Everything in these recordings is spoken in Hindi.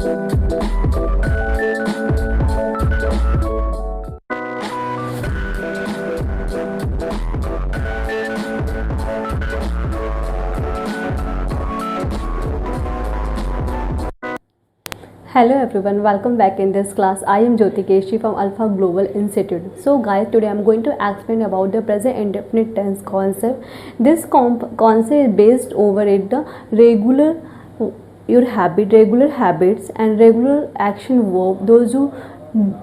Hello everyone, welcome back in this class. I am Jyoti Keshi from Alpha Global Institute. So guys, today I am going to explain about the present indefinite tense concept. This concept is based over it the regular habits and regular action verb, those who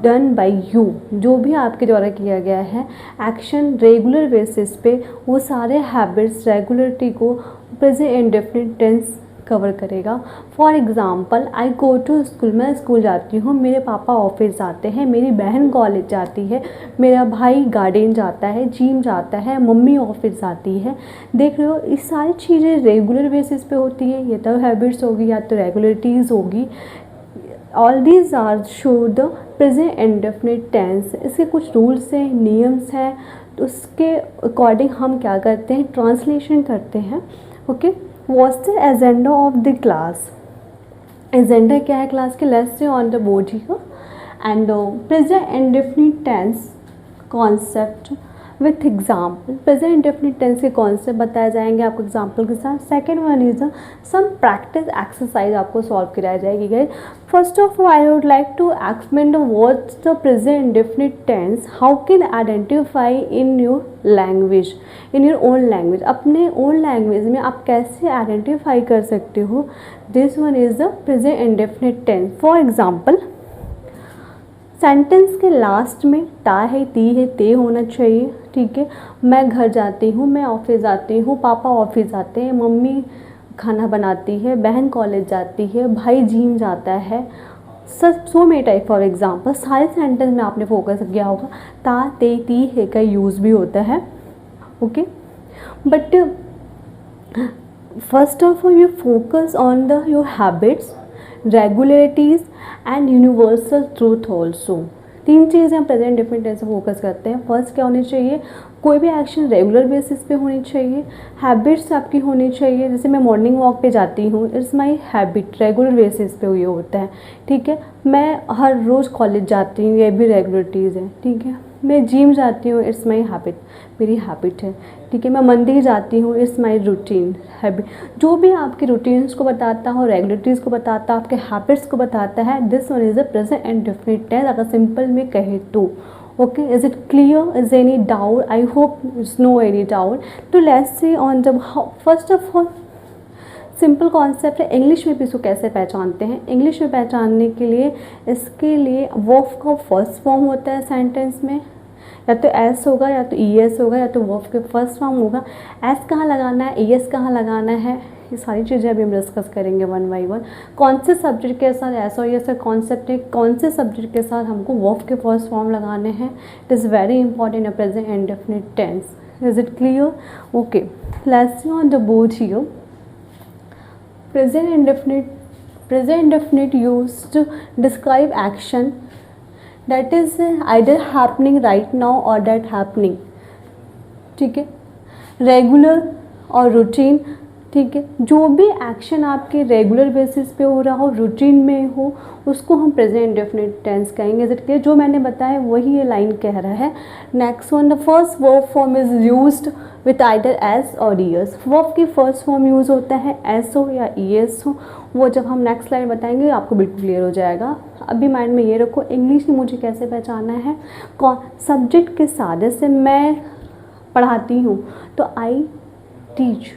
done by you, जो भी आपके द्वारा किया गया है एक्शन रेगुलर बेसिस पे, वो सारे हैबिट्स रेगुलरिटी को प्रेजेंट इंडेफिनिट टेंस कवर करेगा. For example, I go to school, मैं स्कूल जाती हूँ, मेरे पापा ऑफिस जाते हैं, मेरी बहन कॉलेज जाती है, मेरा भाई गार्डन जाता है, जिम जाता है, मम्मी ऑफिस जाती है. देख रहे हो, इस सारी चीज़ें रेगुलर बेसिस पे होती है. ये तो हैबिट्स होगी या तो रेगुलरिटीज़ होगी. All these are show the present indefinite tense. इसके कुछ रूल्स हैं, नियम्स हैं, तो उसके अकॉर्डिंग हम क्या करते हैं, ट्रांसलेशन करते हैं. Okay, what's the agenda of the class. Agenda क्या है क्लास के, let's see on the board here. And present indefinite tense concept with example. Present indefinite tense के कॉन्सेप्ट बताए जाएंगे आपको एग्जाम्पल के साथ. Second one is some practice exercise आपको सॉल्व कराई जाएगी guys. First of all I would like to explain the what's the present indefinite tense, how can identify in your language, in your own language. अपने ओन लैंग्वेज में आप कैसे आइडेंटिफाई कर सकते हो. This one is the present indefinite tense. For example, sentence के लास्ट में ता है, ती है, ते होना चाहिए. ठीक है, मैं घर जाती हूँ, मैं ऑफिस जाती हूँ, पापा ऑफिस जाते हैं, मम्मी खाना बनाती है, बहन कॉलेज जाती है, भाई जिम जाता है. So many type. For example, सारे सेंटेंस में आपने फोकस किया होगा, ता, ते, ती, है का यूज़ भी होता है. Okay, but first of all you focus on the your habits, regularities and universal truth also. तीन चीज़ें हम प्रेजेंट इंडेफिनिट टेंस से फोकस करते हैं. फर्स्ट क्या होनी चाहिए, कोई भी एक्शन रेगुलर बेसिस पे होनी चाहिए, हैबिट्स आपकी होनी चाहिए. जैसे मैं मॉर्निंग वॉक पे जाती हूँ, it's my habit, regular basis पे ये होता है. ठीक है, मैं हर रोज़ कॉलेज जाती हूँ, ये भी रेगुलरिटीज़ है. ठीक है, मैं जिम जाती हूँ, इट्स माई हैबिट, मेरी हैबिट है. ठीक है, मैं मंदिर जाती हूँ, इट्स माई रूटीन, हैबिट. जो भी आपके रूटीन्स को बताता हो, रेगुलरिटीज़ को बताता है, आपके हैबिट्स को बताता है, this one is a present indefinite tense. अगर सिंपल में कहे तो. Okay, is it clear, is any doubt? I hope it's no any doubt. तो लेट्स सी ऑन जब first of all simple concept है. इंग्लिश में भी इसको कैसे पहचानते हैं. इंग्लिश में पहचानने के लिए इसके लिए वर्ब का फर्स्ट फॉर्म होता है सेंटेंस में, या तो एस होगा, या तो ई एस होगा, या तो वर्ब के फर्स्ट फॉर्म होगा. एस कहाँ लगाना है, ई एस कहाँ लगाना है, ये सारी चीज़ें अभी हम डिस्कस करेंगे वन बाई वन. कौन से सब्जेक्ट के साथ एस और ई एस का कॉन्सेप्ट है, कौन से सब्जेक्ट के साथ हमको वर्ब के फर्स्ट फॉर्म लगाने हैं. It is very important in present indefinite tense. Is it clear? Okay, let's see on the board here. Present indefinite used to describe action that is either happening right now or that happening. ठीक है, रेगुलर और रूटीन. ठीक है, जो भी एक्शन आपके रेगुलर बेसिस पे हो रहा हो, रूटीन में हो, उसको हम प्रेजेंट इंडेफिनिट टेंस कहेंगे. Is it clear? जो मैंने बताया वही ये लाइन कह रहा है. Next one, the first verb form is used with either S और ई एस. वर्ब की फर्स्ट फॉर्म यूज़ होता है एस हो या ई एस हो. वो जब हम नेक्स्ट स्लाइड बताएंगे आपको बिल्कुल क्लियर हो जाएगा. अभी माइंड में ये रखो, इंग्लिश में मुझे कैसे पहचानना है. कौन सब्जेक्ट के साथ, जैसे मैं पढ़ाती हूँ तो आई टीच.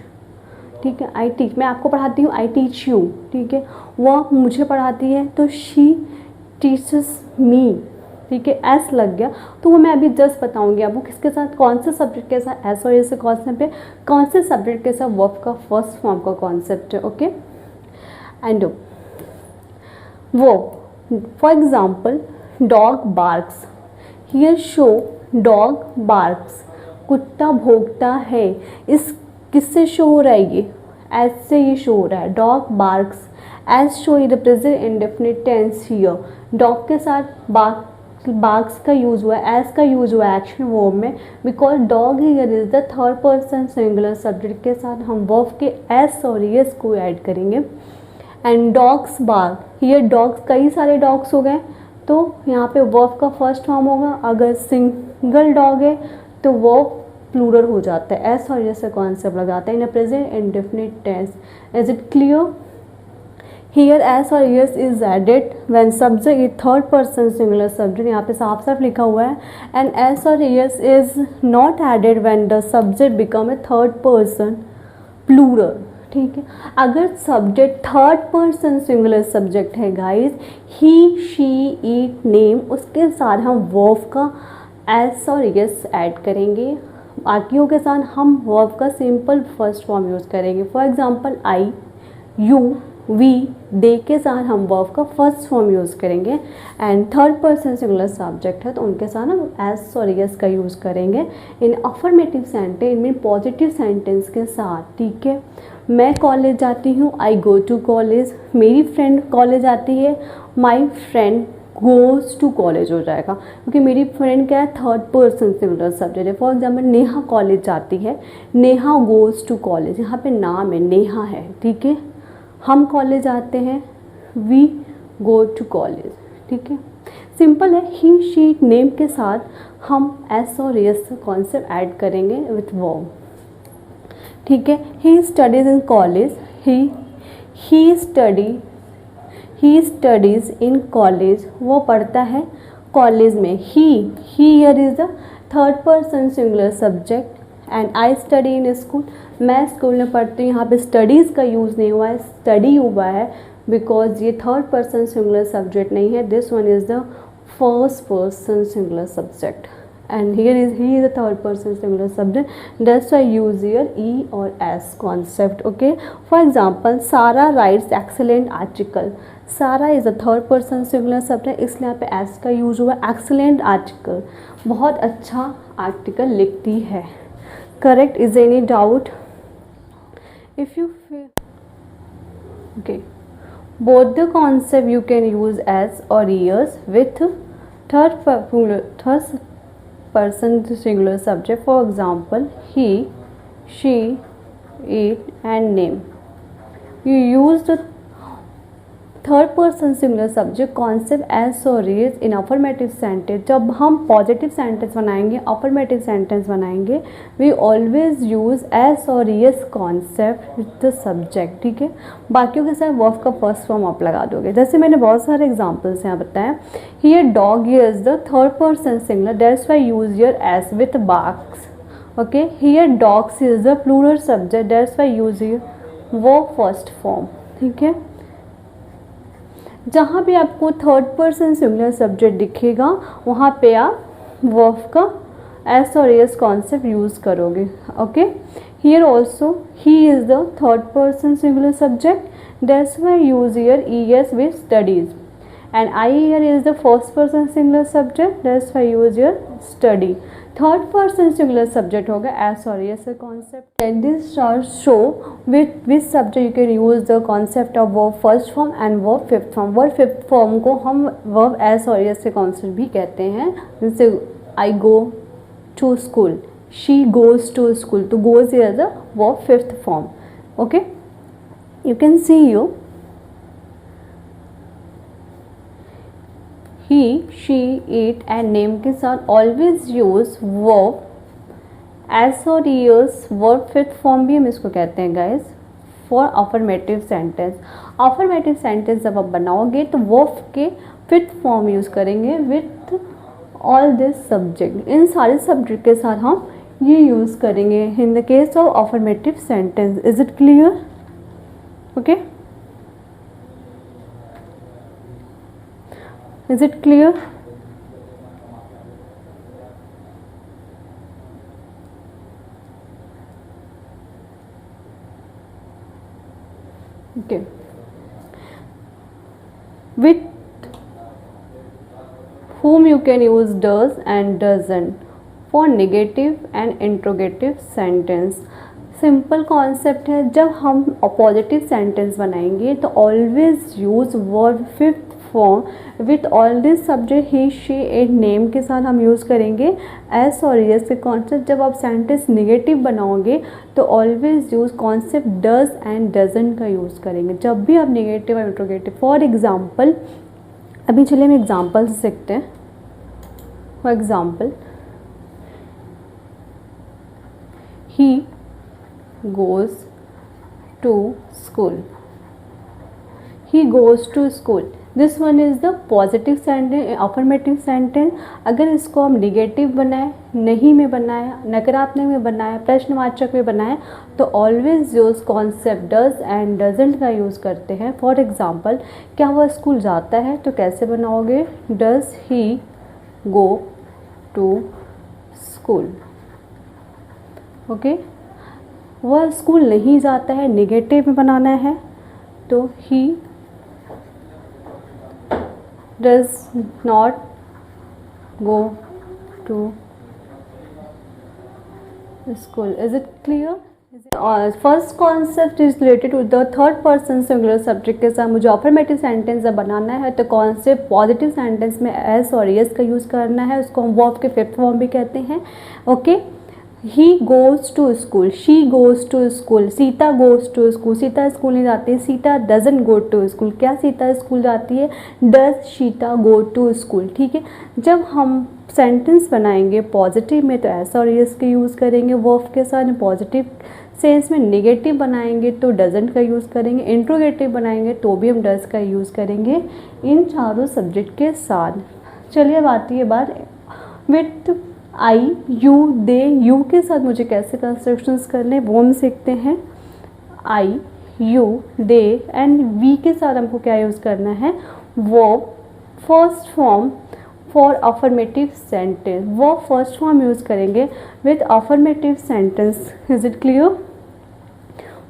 ठीक है, आई टीच, मैं आपको पढ़ाती हूँ, आई टीच यू. ठीक है, वह मुझे पढ़ाती है तो शी टीचेस मी. ठीक है, एस लग गया तो वो मैं अभी जस्ट बताऊंगी आपको किसके साथ, कौन से सब्जेक्ट के साथ एस और एस से कॉन्सेप्ट है, कौन से सब्जेक्ट के साथ वर्ब का फर्स्ट फॉर्म का कॉन्सेप्ट है. ओके, एंड वो for example, dog barks. Here show dog barks, कुत्ता भौंकता है. इस किससे शो हो रहा है, ये एस से ये शो हो रहा है. Dog barks, s show in the present indefinite tense here. Dog के साथ बार्क्स का यूज़ हुआ है, एस का यूज़ हुआ है एक्शन वर्ब में, because dog here is the third person singular. Subject के साथ हम वर्ब के एस और एस को ऐड करेंगे. And dogs bark, here dogs कई सारे डॉग्स हो गए तो यहाँ पे वर्ब का फर्स्ट फॉर्म होगा, अगर सिंगल डॉग है तो वो प्लूरल हो जाता है, एस और यस का कॉन्सेप्ट लगाता है in a present indefinite tense. Is it clear? Here s और es is added when subject is third person singular subject, यहाँ पे साफ साफ लिखा हुआ है। एंड एस और es is not added when the subject become a third person plural, ठीक है। अगर subject third person singular subject है guys, he she it name, उसके साथ हम वर्ब का एस और यस ऐड करेंगे, बाकियों के साथ हम वर्ब का सिंपल फर्स्ट फॉर्म यूज़ करेंगे। For example I, you, we, they के साथ हम वर्ब का फर्स्ट फॉर्म यूज़ करेंगे। And third person singular subject है तो उनके साथ हम एस और यस का यूज़ करेंगे इन अफर्मेटिव सेंटेंस, इनमें पॉजिटिव सेंटेंस के साथ, ठीक है। मैं कॉलेज जाती हूँ, आई गो टू कॉलेज। मेरी फ्रेंड कॉलेज आती है, my friend goes to college हो जाएगा, क्योंकि मेरी फ्रेंड क्या है, थर्ड पर्सन सिंगुलर सब्जेक्ट है। फॉर एग्जाम्पल नेहा कॉलेज जाती है, नेहा गोज़ टू कॉलेज, यहाँ पे नाम है, नेहा है, ठीक है। हम कॉलेज आते हैं, वी गो टू कॉलेज, ठीक है। सिंपल है, ही शी नेम के साथ हम एस और यस कॉन्सेप्ट ऐड करेंगे विथ वर्ब, ठीक है। He studies in college, he studies in college, वो पढ़ता है कॉलेज में। He here is the third person singular subject. And I study in school, मैं स्कूल में पढ़ती हूँ, यहाँ पे स्टडीज़ का यूज़ नहीं हुआ है, स्टडी हुआ है, बिकॉज ये थर्ड पर्सन सिंगुलर सब्जेक्ट नहीं है, this one is the first person singular subject. And here is he is a third person singular subject, that's why use here e or s concept, okay. For example, Sara writes excellent article, Sara is a third person singular subject, इसलिए यहाँ पे s का यूज हुआ। excellent article, बहुत अच्छा आर्टिकल लिखती है, correct? is any doubt? if you feel okay, both the concept you can use as or ears with third person singular subject. For example, he, she, it and name. You use the third person singular subject concept S और इज इन अफर्मेटिव सेंटेंस। जब हम पॉजिटिव सेंटेंस बनाएंगे, अफर्मेटिव सेंटेंस बनाएंगे, वी ऑलवेज यूज एस और es concept with the subject, ठीक है। बाकियों के साथ वर्ब का फर्स्ट फॉर्म आप लगा दोगे, जैसे मैंने बहुत सारे एग्जाम्पल्स यहाँ बताया। Here dog is the third person singular, that's why use your s with barks, okay. Here dogs is the plural subject, that's why use your verb first form, ठीक है। जहाँ भी आपको थर्ड पर्सन सिंगुलर सब्जेक्ट दिखेगा वहाँ पे आप वर्ब का एस और एस कॉन्सेप्ट यूज़ करोगे, okay. Here also he is the third person singular subject, that's why use here E S with studies. And I hear is the first person singular subject, that's why use here study. Third person singular subject होगा एस और S concept. And this show with subject you can use the concept of verb first form and verb fifth form. Verb fifth form को हम वर्ब एस और एस के कॉन्सेप्ट भी कहते हैं, जैसे I go to school, she goes to school, तो goes is the verb fifth form, okay. You can see you he, she, it and name के साथ always use verb as और ears, verb fifth form भी हम इसको कहते हैं guys for affirmative sentence। affirmative sentence जब आप बनाओगे तो verb के fifth form यूज़ करेंगे with all this subject, इन सारे subject के साथ हम ये यूज़ करेंगे in the case of affirmative sentence। is it clear? okay, is it clear? okay, with whom you can use does and doesn't for negative and interrogative sentence। Simple concept है, जब हम पॉजिटिव सेंटेंस बनाएंगे तो always use verb fifth form with all this subject he she and name के साथ हम यूज़ करेंगे एस और यस के कॉन्सेप्ट। जब आप सेंटेंस निगेटिव बनाओगे तो always use concept does and doesn't का यूज़ करेंगे जब भी आप निगेटिव और इंट्रोगेटिव। फॉर एग्जाम्पल, अभी चलिए हम एग्जाम्पल से सीखते हैं। For example, he goes to school. He goes to school. This one is the positive sentence, affirmative sentence. अगर इसको हम निगेटिव बनाए, नहीं में बनाए, नकारात्मक में बनाए, प्रश्नवाचक में बनाए तो always use concept does and doesn't का यूज़ करते हैं। फॉर एग्जाम्पल, क्या वह स्कूल जाता है तो कैसे बनाओगे? Does he go to school. Okay, वह स्कूल नहीं जाता है, निगेटिव में बनाना है तो he does not go to school. Is it clear? First concept is related to the third person singular subject के साथ मुझे अफर्मेटिव सेंटेंस जब बनाना है तो कॉन्सेप्ट पॉजिटिव सेंटेंस में एस और यस का यूज़ करना है। उसको हम वर्ब के फिफ्थ फॉर्म भी कहते हैं। Okay, he goes to school, she goes to school, Sita goes to school, Sita school नहीं जाती है, Sita doesn't go to school. क्या सीता स्कूल जाती है? Does Sita go to school. ठीक है, जब हम सेंटेंस बनाएंगे पॉजिटिव में तो ऐसा और यस के यूज़ करेंगे वर्ब के साथ। पॉजिटिव सेंस में निगेटिव बनाएंगे तो डजंट का यूज़ करेंगे। इंट्रोगेटिव बनाएंगे तो भी हम डज का यूज़ करेंगे इन चारों सब्जेक्ट के साथ। चलिए अब आती है बात with I, you, they, you के साथ मुझे कैसे कंस्ट्रक्शंस करने वो हम सीखते हैं। I, you, they and we के साथ हमको क्या यूज़ करना है? Verb first form for affirmative sentence. Verb first form use करेंगे with affirmative sentence. Is it clear?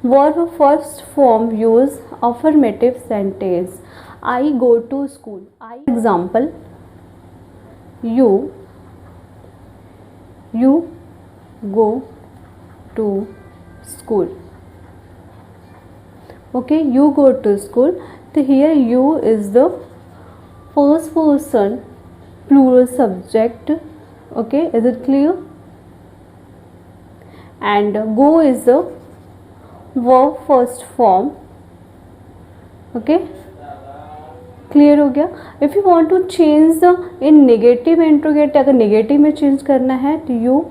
Verb first form use affirmative sentence. I go to school. I example, you go to school. Okay, you go to school. So here you is the first person plural subject. Okay, is it clear? And go is the verb first form. Okay, clear हो गया? If you want to change the in negative interrogative, अगर नेगेटिव में चेंज करना है तो you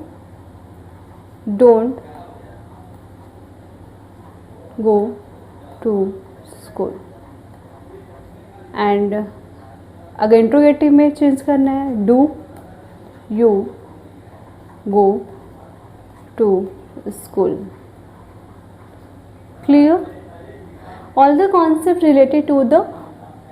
don't go to school. And अगर इंट्रोगेटिव में चेंज करना है do you go to school. Clear? All the concept related to the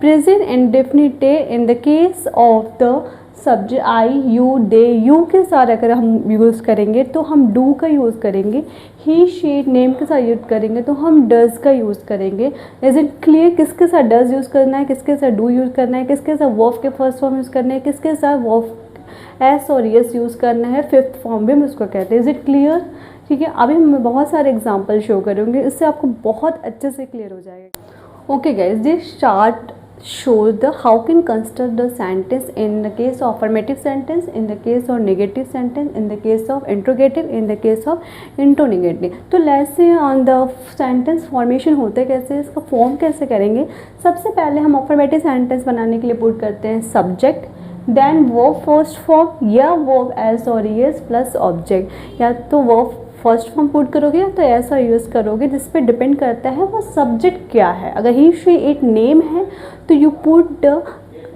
present indefinite in the case of the subject I, you, they, you के साथ अगर हम यूज़ करेंगे तो हम डू का यूज़ करेंगे। ही, शी, नेम के साथ यूज़ करेंगे तो हम डज का यूज़ करेंगे। Is it clear? किसके साथ डज यूज़ करना है, किसके साथ डू यूज़ करना है, किसके साथ वर्ब के फर्स्ट फॉर्म यूज़ करना है, किसके साथ वर्ब एस और यस यूज़ करना है। फिफ्थ फॉर्म भी हम उसको कहते हैं। Is it clear? ठीक है, अभी मैं बहुत सारे एग्जाम्पल शो करूँगी, इससे आपको बहुत अच्छे से क्लियर हो जाएगा। Okay guys, this chart show the how can construct the sentence in the case of affirmative sentence, in the case of negative sentence, in the case of interrogative, in the case of interrogative। तो let's say on the sentence formation होते कैसे, इसका फॉर्म कैसे करेंगे। सबसे पहले हम affirmative sentence बनाने के लिए पुट करते हैं subject, then verb first form या वर्ब एस और एस प्लस ऑब्जेक्ट, या तो वर्ब फर्स्ट फॉर्म पुट करोगे तो ऐसा यूज़ करोगे, जिस पे डिपेंड करता है वो सब्जेक्ट क्या है। अगर ही, शी, इट नेम है तो you put the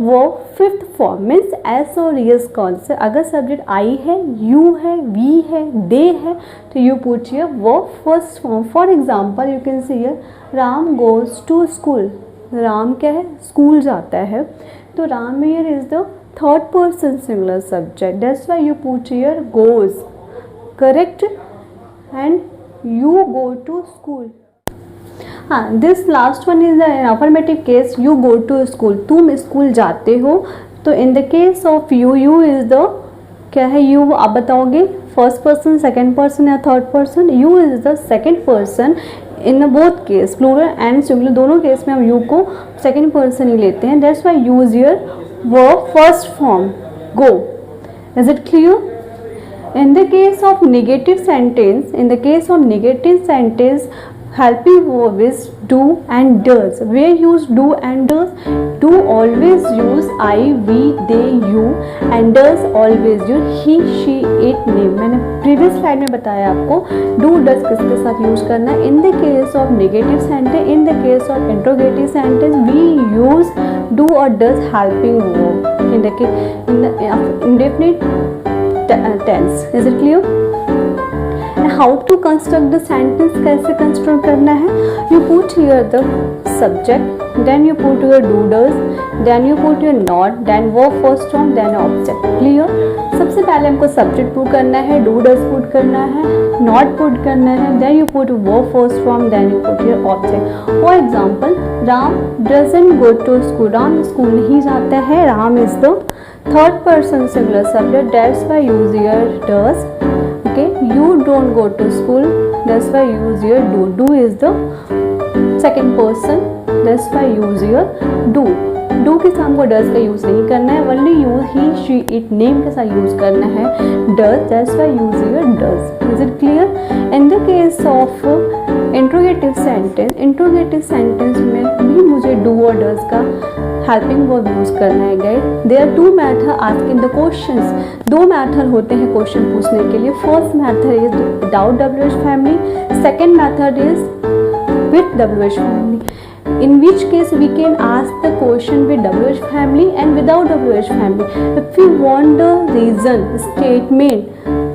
verb fifth form means s और यस कॉन्सेप्ट। अगर सब्जेक्ट आई है, यू है, वी है, दे है तो you put here verb first form. For example you can see here Ram goes to school. Ram क्या है? स्कूल जाता है। तो Ram here is the third person singular subject, that's why you put here goes, correct, and you go to school। हाँ, this last one is an affirmative case, you go to school, तुम स्कूल जाते हो। तो in the case of you, you is the क्या है? you आप बताओगे फर्स्ट पर्सन, सेकेंड पर्सन या third person? you is the second person in both case plural and singular दोनों केस में हम यू को सेकेंड पर्सन ही लेते हैं. That's why use your verb first form go. Is it clear? In the case of negative sentence, helping verb is do and does. Where use do and does? Do always use I, we, they, you, and does always use he, she, it, name. मैंने previous slide में बताया आपको do does किसके साथ यूज करना है. In the case of negative sentence, in the case of interrogative sentence, we use do or does helping verb. In the indefinite tense. Is it clear? And how to construct the sentence? कैसे construct करना है? You put here the subject, then you put your do does, then you put your not, then verb first form, then object. Clear? सबसे पहले हमको subject put करना है, do does put करना है, not put करना है, then you put verb first form, then you put your object. For example, Ram doesn't go to school. Ram school नहीं जाता है. Ram is the third person singular subject. That's why use your does. Okay, you don't go to school. That's why use your do. Do is the second person. That's why use your do. Do के साथ हमको does का यूज नहीं करना है. Only use he, she, it, name के साथ यूज करना है does. That's why use your does. Is it clear? In the case of interrogative sentence में भी मुझे do और does का हेल्पिंग वर्ब यूज करना है. Guide, there are two method asking the questions. दो मेथड होते हैं क्वेश्चन पूछने के लिए. First method is without WH family, second method is with WH family. In which case we can ask the question with WH family and without WH family. If you want the reason statement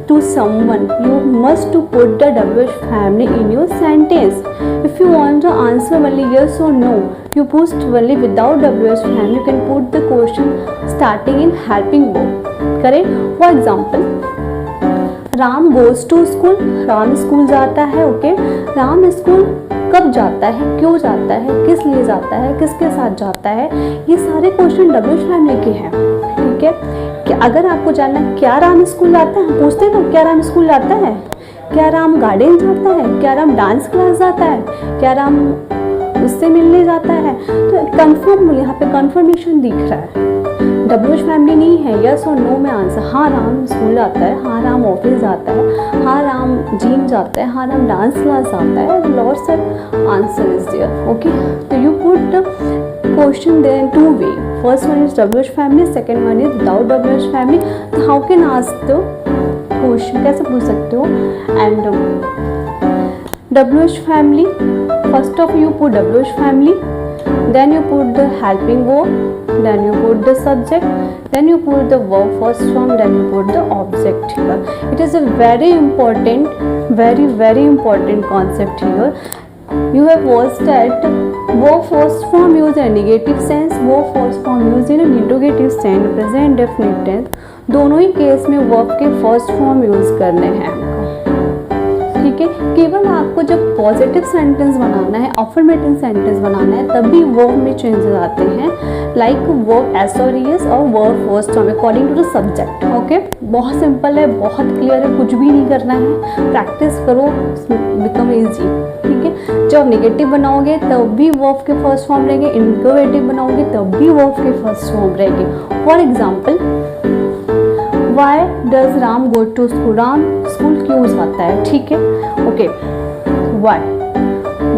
to someone, you must to put the WH family in your sentence. If you want to answer only yes or no, you put only without WH family. You can put the question starting in helping verb. Correct? For example, Ram goes to school. Ram school जाता है. ओके, राम स्कूल कब जाता है, क्यों जाता है, किस लिए जाता है, किसके साथ जाता है, ये सारे क्वेश्चन WH फैमिली के हैं. ठीक है, कि अगर आपको जानना क्या राम स्कूल जाता है, पूछते हैं ना क्या राम स्कूल जाता है, क्या राम गार्डन जाता है, क्या राम डांस क्लास जाता है, क्या राम उससे मिलने जाता है. तो कंफर्म यहाँ पे कंफर्मेशन दिख रहा है. WH फैमिली नहीं है. यस और नो में आंसर. हाँ राम स्कूल जाता है, हाँ राम ऑफिस जाता है, हाँ राम जिम जाता है, हाँ राम डांस क्लास जाता है. Lots of answer is there. Okay, तो you put the question there in two way. First one is WH family, second one is without WH family. तो how can ask the question, कैसे पूछ सकते हो. And WH family, first of you put WH family, then you put the helping verb, then you put the subject, then you put the verb first form, then you put the object here. It is a very important concept here. You have watched that verb first form used in negative sense, verb first form used in interrogative sense, present definite tense. दोनों ही केस में verb के फर्स्ट फॉर्म यूज करने हैं. ठीक है, केवल आपको जब पॉजिटिव सेंटेंस बनाना है, अफर्मेटिव सेंटेंस बनाना है, तभी वर्ब में चेंजेस आते हैं. लाइक वर्ब एस और ईएस और verb first form according to the subject. Okay, बहुत सिंपल है, बहुत क्लियर है, कुछ भी नहीं करना है. प्रैक्टिस करो, बिकम इजी. ठीक है, जब नेगेटिव बनाओगे तब भी वर्ब के फर्स्ट फॉर्म रहेंगे, इंटरोगेटिव बनाओगे तब भी वर्ब के फर्स्ट फॉर्म रहेंगे. For example, Why does Ram go to school? Ram school क्यों जाता है. ठीक है, okay.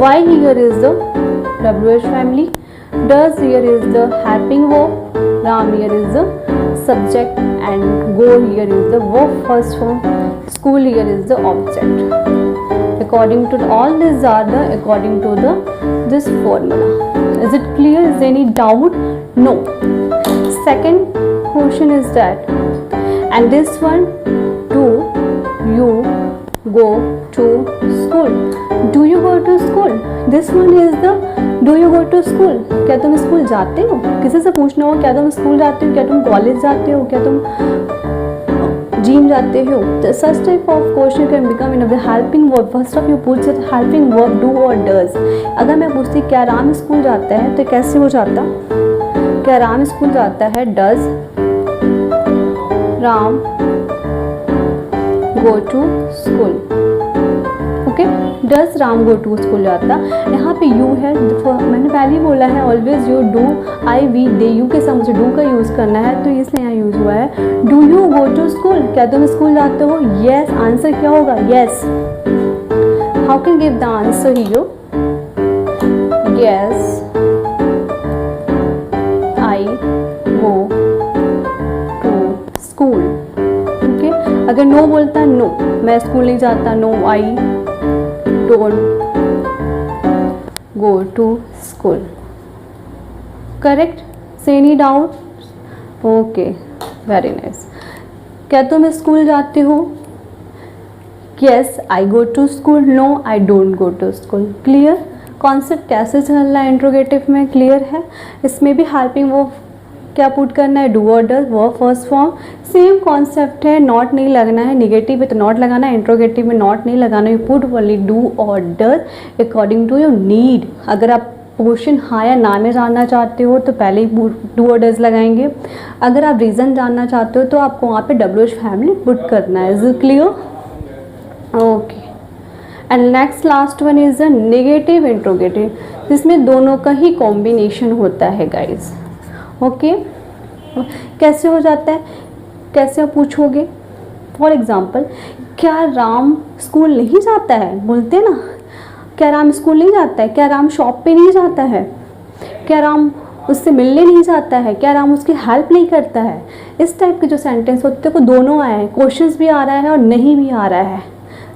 Why here is the WH family. Does here is the helping verb. Ram here is the subject and go here is the verb first form. School here is the object. According to all these are the according to the this formula. Is it clear? Is any doubt? No. Second question is that. And this one, do you go to school? Do you go to school? This one is the do you go to school? क्या तुम स्कूल जाते हो? किसी से पूछना हो क्या तुम स्कूल जाते हो, क्या तुम कॉलेज जाते हो, क्या तुम जिम जाते हो. Such type of question can become in a helping verb. First of you put the helping verb do or does. अगर मैं पूछती क्या राम स्कूल जाता है तो कैसे हो जाता. क्या राम स्कूल जाता है, does Ram go to school. Okay, does Ram go to school जाता, यहाँ पे यू है, मैंने पहले ही बोला है always you do I we they you के साथ मुझे डू का यूज़ करना है, तो इसलिए यहाँ यूज़ हुआ है। Do you go to school, क्या तुम स्कूल जाते हो? येस, आंसर क्या होगा? Yes. How can give the answer here? Yes I go to school. Okay, अगर नो बोलता, नो मैं स्कूल नहीं जाता, no I don't go to school. Correct? Say any doubt? Okay, very nice. क्या तुम स्कूल जाते हो? Yes I go to school, no I don't go to school. Clear? Concept कैसे चल रहा है इंट्रोगेटिव में, क्लियर है? इसमें भी हेल्पिंग वर्ब क्या पुट करना है? डू और does, verb first form. Same concept है, नॉट नहीं लगना है, निगेटिव है तो नॉट लगाना है, इंट्रोगेटिव में नॉट नहीं लगाना, यू पुट ओनली डू और does according to your need. अगर आप क्वेश्चन हाँ या ना में जानना चाहते हो तो पहले ही डू और डज लगाएंगे, अगर आप रीज़न जानना चाहते हो तो आपको वहाँ पे WH फैमिली पुट करना है। Is it clear? Okay, and next last one is a negative interrogative, जिसमें दोनों का ही कॉम्बिनेशन होता है गाइज। ओके, कैसे हो जाता है, कैसे आप पूछोगे? फॉर एग्जाम्पल, क्या राम स्कूल नहीं जाता है? बोलते ना, क्या राम स्कूल नहीं जाता है? क्या राम शॉप पे नहीं जाता है? क्या राम उससे मिलने नहीं जाता है? क्या राम उसकी हेल्प नहीं करता है? इस टाइप के जो सेंटेंस होते हैं वो दोनों आए हैं, क्वेश्चंस भी आ रहा है और नहीं भी आ रहा है,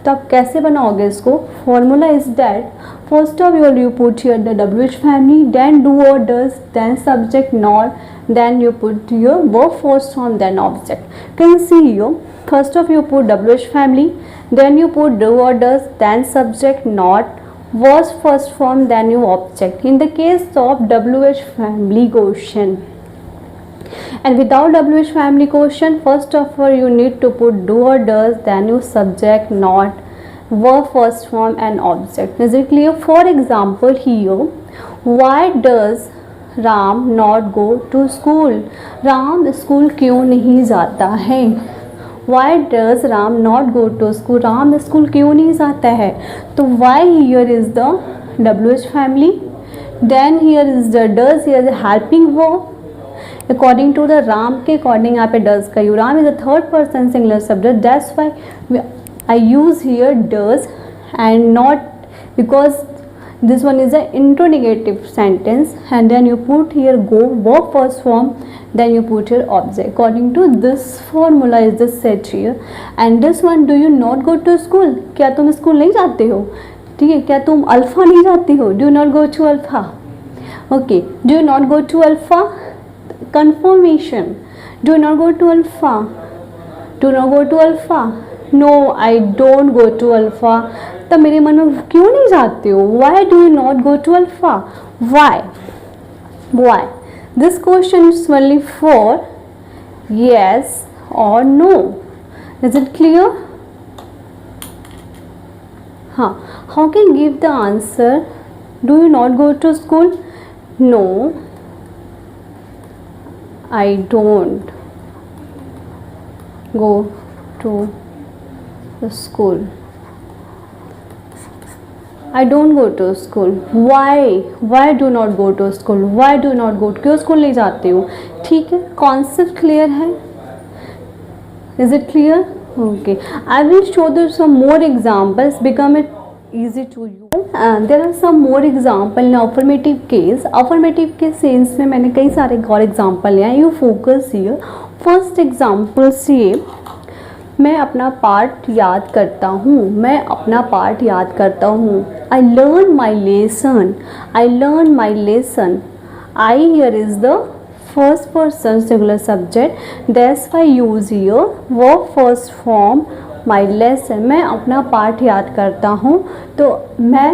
तो आप कैसे बनाओगे इसको? Formula is that first of all you put here the WH family, then do और does, then subject not, then you put your verb first form, then object. Can you see here? First of you put WH family, then you put do or does, then subject not, was first form, then you object. In the case of WH family question, and without WH family question, first of all you need to put do or does, then you subject not, verb first form and object. Is it clear? For example here, why does Ram not go to school, Ram school क्यों नहीं जाता है? Why does Ram not go to school, Ram school क्यों नहीं जाता है? तो why here is the WH family, then here is the does, here is helping verb according to the Ram के अकॉर्डिंग यहाँ पे डज का use, Ram is the third person singular subject, that's why I use here does and not, because this one is an interrogative sentence, and then you put here go verb first form, then you put here object according to this formula is the set here. And this one, do you not go to school, क्या तुम स्कूल नहीं जाते हो? ठीक है, क्या तुम अल्फा नहीं जाते हो? do you not go to alpha? okay, do you not go to alpha? confirmation, do you not go to alpha? do you not go to alpha? no I don't go to alpha. तब मेरे मन में क्यों नहीं जाते हो? Why do you not go to Alpha? Why? Why? This question is only for yes और नो. Is it clear? हाँ, how can give the answer? Do you not go to school? No I don't go to school. I don't go to school. Why? Why do not go to school? Why do not go? क्यों स्कूल नहीं जाते हो? ठीक है, कॉन्सेप्ट क्लियर है? Is it clear? Okay. I will show you some more examples. Become it easy to you. There are some more example in affirmative case. Affirmative के सेंस में मैंने कई सारे और एग्जाम्पल लिए हैं. You focus here. First example से मैं अपना पाठ याद करता हूँ. मैं अपना पाठ याद करता हूँ. I learn my lesson. I learn my lesson. I here is the first person singular subject. That's why use here verb first form my lesson. मैं अपना पाठ याद करता हूँ, तो मैं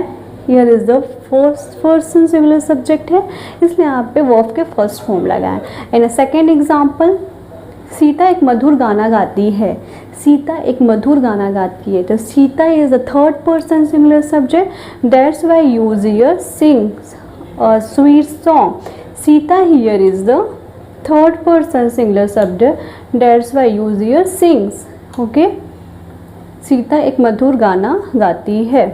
here is the first person singular subject है, इसलिए यहाँ पे verb के first form लगाएं. And a second example, Sita एक मधुर गाना गाती है. सीता एक मधुर गाना गाती है, तो Sita is the third person singular subject, that's Y use here sings sweet song. Sita here is the third person singular subject, that's Y use here sings. Okay, Sita एक मधुर गाना गाती है.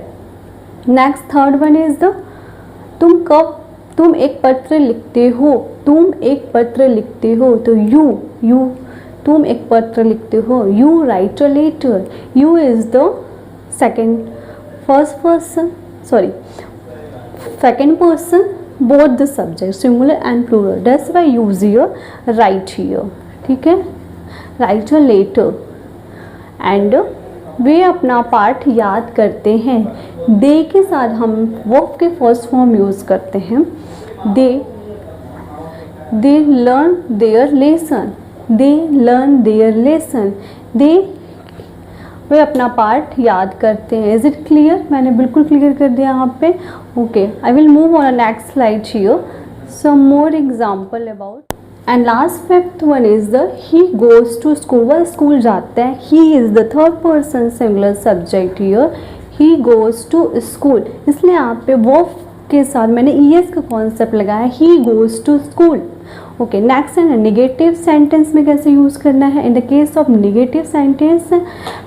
Next third one is the तुम एक पत्र लिखते हो, तुम एक पत्र लिखते हो, तो यू तुम एक पत्र लिखते हो, you write a letter, you is the second person both the subject singular and plural, that's why use here write here, ठीक है, write a letter। एंड वे अपना पाठ याद करते हैं, दे के साथ हम वर्ब के फर्स्ट फॉर्म यूज करते हैं, they learn their lesson, they learn their lesson, they वे अपना पाठ याद करते हैं। Is it clear? मैंने बिल्कुल क्लियर कर दिया यहाँ पे। Okay, I will move on next slide here, some more example about. And last fifth one is the he goes to school, वह स्कूल जाता है, he is the third person singular subject here, he goes to school, इसलिए यहाँ पे वर्ब के साथ मैंने ईएस का कॉन्सेप्ट लगाया, he goes to school. Okay, next है निगेटिव सेंटेंस में कैसे यूज़ करना है। In the case of negative sentence,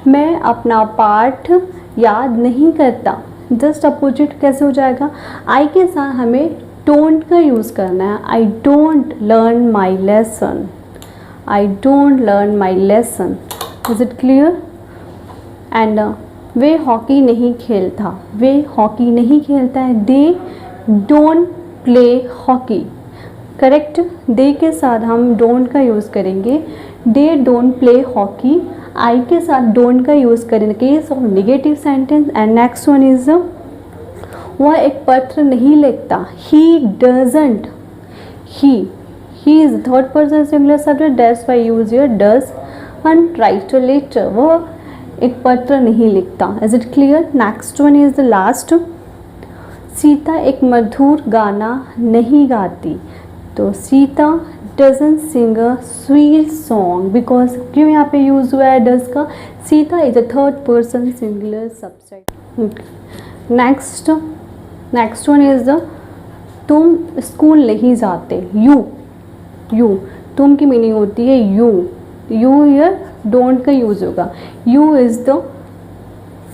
मैं अपना पाठ याद नहीं करता, जस्ट अपोजिट कैसे हो जाएगा, आई के साथ हमें डोंट का यूज़ करना है, I don't learn my lesson, I don't learn my lesson. Is it clear? And वे हॉकी नहीं खेलता, वे हॉकी नहीं खेलता है, they don't play hockey, correct. They के साथ हम डोंट का यूज़ करेंगे, they don't play hockey, I के साथ डोंट का यूज़ करेंगे case of negative sentence. And next one is वह एक पत्र नहीं लिखता, he doesn't, he is third person singular subject, that's why use your does and write a letter, वह एक पत्र नहीं लिखता। Is it clear? Next one is the last, Sita एक मधुर गाना नहीं गाती, तो Sita doesn't sing a sweet song, because क्यों यहाँ पे यूज हुआ है डज का, Sita is a third person singular subject. Next one is the तुम स्कूल नहीं जाते, यू तुम की मीनिंग होती है यू हियर डोंट का यूज होगा, you is the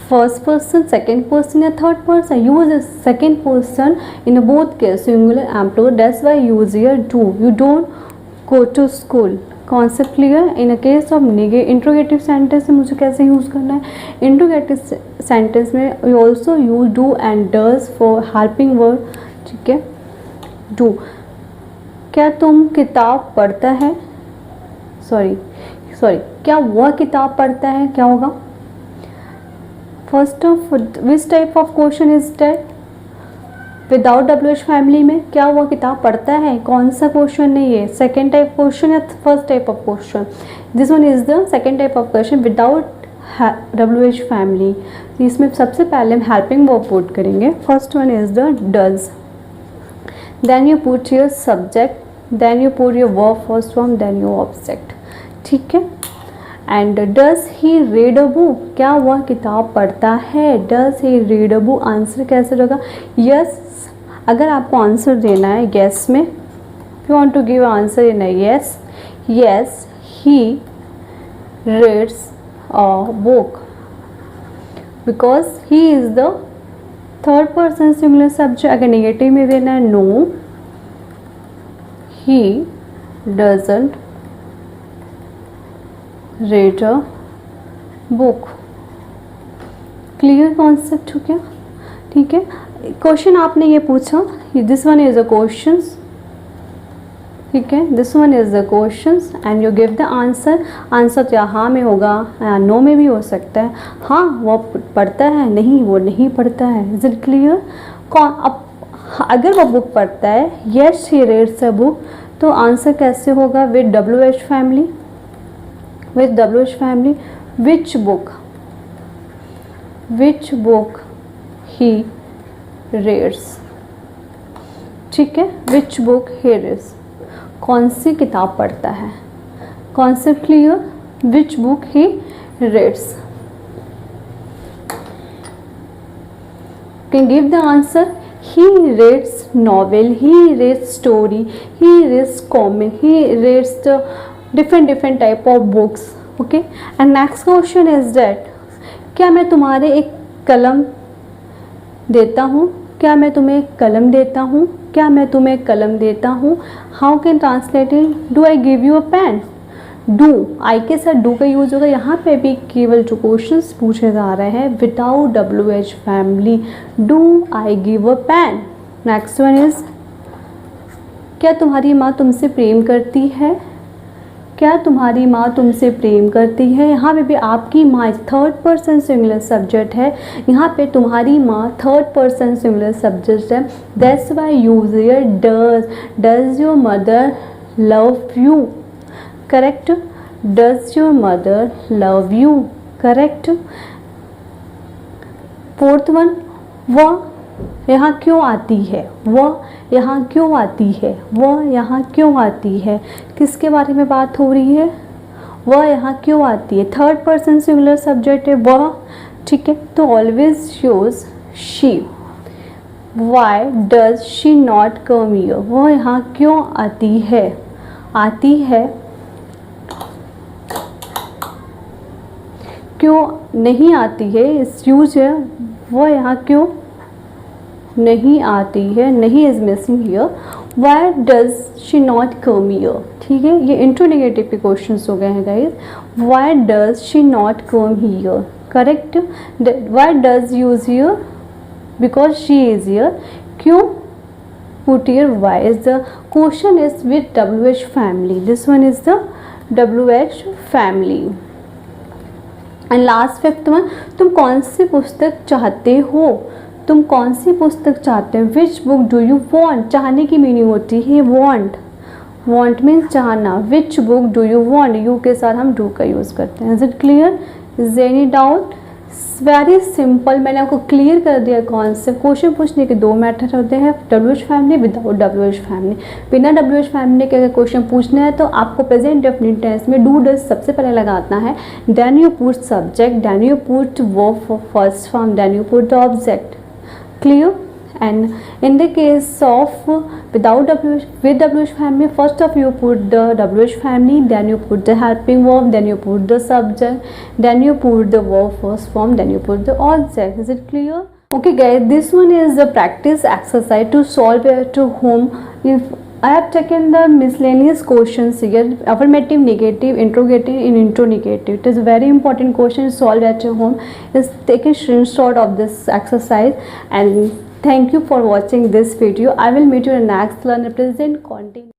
first person, second person या third person, use is second person in both case singular and plural, that's why use here do, you don't go to school. Concept clear? In a case of interrogative sentence में मुझे कैसे यूज़ करना है, इंट्रोगेटिव सेंटेंस में we also use do and does for helping word, ठीक है। डू, क्या तुम किताब पढ़ता है, सॉरी क्या वह किताब पढ़ता है, क्या होगा, first of which type of question is that, without WH family में क्या वह किताब पढ़ता है, कौन सा क्वेश्चन नहीं है, सेकेंड टाइप क्वेश्चन या first type of question, this one is the second type of question without WH family. इसमें सबसे पहले हम हेल्पिंग वर्ब पुट करेंगे, first one is the does, then you put your subject, then you put your verb first form, then your object, ठीक है। And does he read a book, क्या वह किताब पढ़ता है, does he read a book, answer कैसे होगा, यस। अगर आपको आंसर देना है येस में, you want to give answer in yes, yes he reads a book, because he is the third person singular subject. अगर नेगेटिव में देना है no, he doesn't read a book. Clear concept हो गया, ठीक है। क्वेश्चन आपने ये पूछा, this one is a question, ठीक है, this one is the question and you give the answer. Answer तो या हाँ में होगा या नो में भी हो सकता है, हाँ वो पढ़ता है, नहीं वो नहीं पढ़ता है। Is it clear? अब अगर वो बुक पढ़ता है, yes he reads a book, तो आंसर कैसे होगा, with WH family, with WH family, which book he reads, ठीक है, which book he reads, कौन सी किताब पढ़ता है, concept clear, which book he reads, can give the answer, he reads novel, he reads story, he reads comic, he reads the different type of books, okay। and next question is that क्या मैं तुम्हारे एक कलम देता हूँ, क्या मैं तुम्हें कलम देता हूँ, क्या मैं तुम्हें कलम देता हूँ. How can translate it, do I give you a pen. Do, I के साथ डू का यूज होगा. यहाँ पे भी केवल जो क्वेश्चंस पूछे जा रहे हैं without WH family. Do I give a pen. Next one is, क्या तुम्हारी माँ तुमसे प्रेम करती है, क्या तुम्हारी माँ तुमसे प्रेम करती है. यहाँ पे भी आपकी माँ थर्ड पर्सन सिंगुलर सब्जेक्ट है. यहाँ पे तुम्हारी माँ थर्ड पर्सन सिंगुलर सब्जेक्ट है. That's why use here does. Does your mother love you. Correct. Does your mother love you. Correct. Fourth one, वह यहाँ क्यों आती है, वह यहाँ क्यों आती है, वह यहाँ क्यों आती है. किसके बारे में बात हो रही है, वह यहाँ क्यों आती है. थर्ड पर्सन सिंगुलर सब्जेक्ट है वह. ठीक है, तो always use she. Y does she not come here. वह यहाँ क्यों आती है, आती है. क्यों नहीं आती है, इस यूज है. वह यहाँ क्यों नहीं आती है, नहीं is missing here. Why does she not come here. ठीक है, ये इंट्रोनेगेटिव के क्वेश्चंस हो गए हैं guys. Why does she not come here. Correct. Why does use here, because she is here. क्यों put here why. Is the question is with WH family. This one is the WH family. And last fifth one, तुम कौन सी पुस्तक चाहते हो, तुम कौन सी पुस्तक चाहते हो. Which book do you want. चाहने की मीनिंग होती है वॉन्ट. वॉन्ट मीन्स चाहना. Which book do you want, you के साथ हम डू का यूज़ करते हैं. Is it clear, is any doubt. Very simple, मैंने आपको क्लियर कर दिया कौन से क्वेश्चन पूछने के दो मेथड होते हैं, WH family, without WH family. बिना WH फैमिली के अगर क्वेश्चन पूछना है तो आपको प्रेजेंट डेफिनिट टेंस में डू डज सबसे पहले लगाना है. Then you put subject, then you put verb first form, then you put the object. Clear. And in the case of without WH, with WH family, first of you put the WH family, then you put the helping verb, then you put the subject, then you put the verb first form, then you put the object. Is it clear? Okay guys, this one is the practice exercise to solve at home. If I have taken the miscellaneous questions here, affirmative, negative, interrogative, and interrogative. It is a very important question to solve at your home. Just take a screenshot of this exercise and thank you for watching this video. I will meet you in the next learn present content.